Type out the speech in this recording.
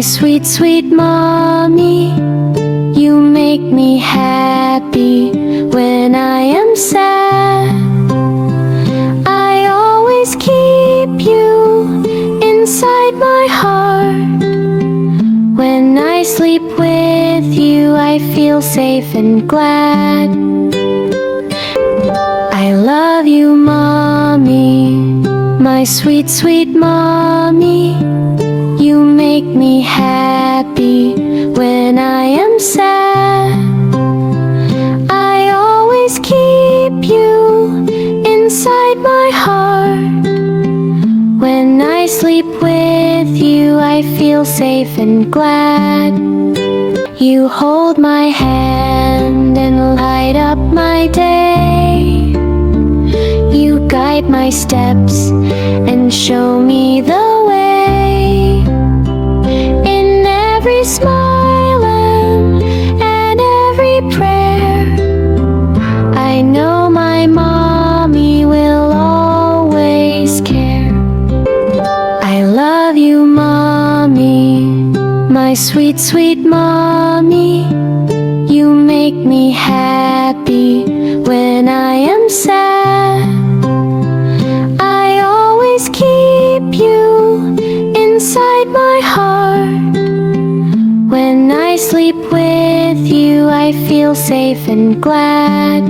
My sweet, sweet mommy, you make me happy when I am sad. I always keep you inside my heart. When I sleep with you, I feel safe and glad. I love you, mommy, my sweet, sweet mommy. You make me happy when I am sad. I always keep you inside my heart. When I sleep with you, I feel safe and glad. You hold my hand and light up my day. You guide my steps and show me the way. In every smile and every prayer, I know my mommy will always care. I love you, mommy, my sweet, sweet mommy. You make me happy when I am sad. I always keep you inside my heart. When I sleep with you, I feel safe and glad.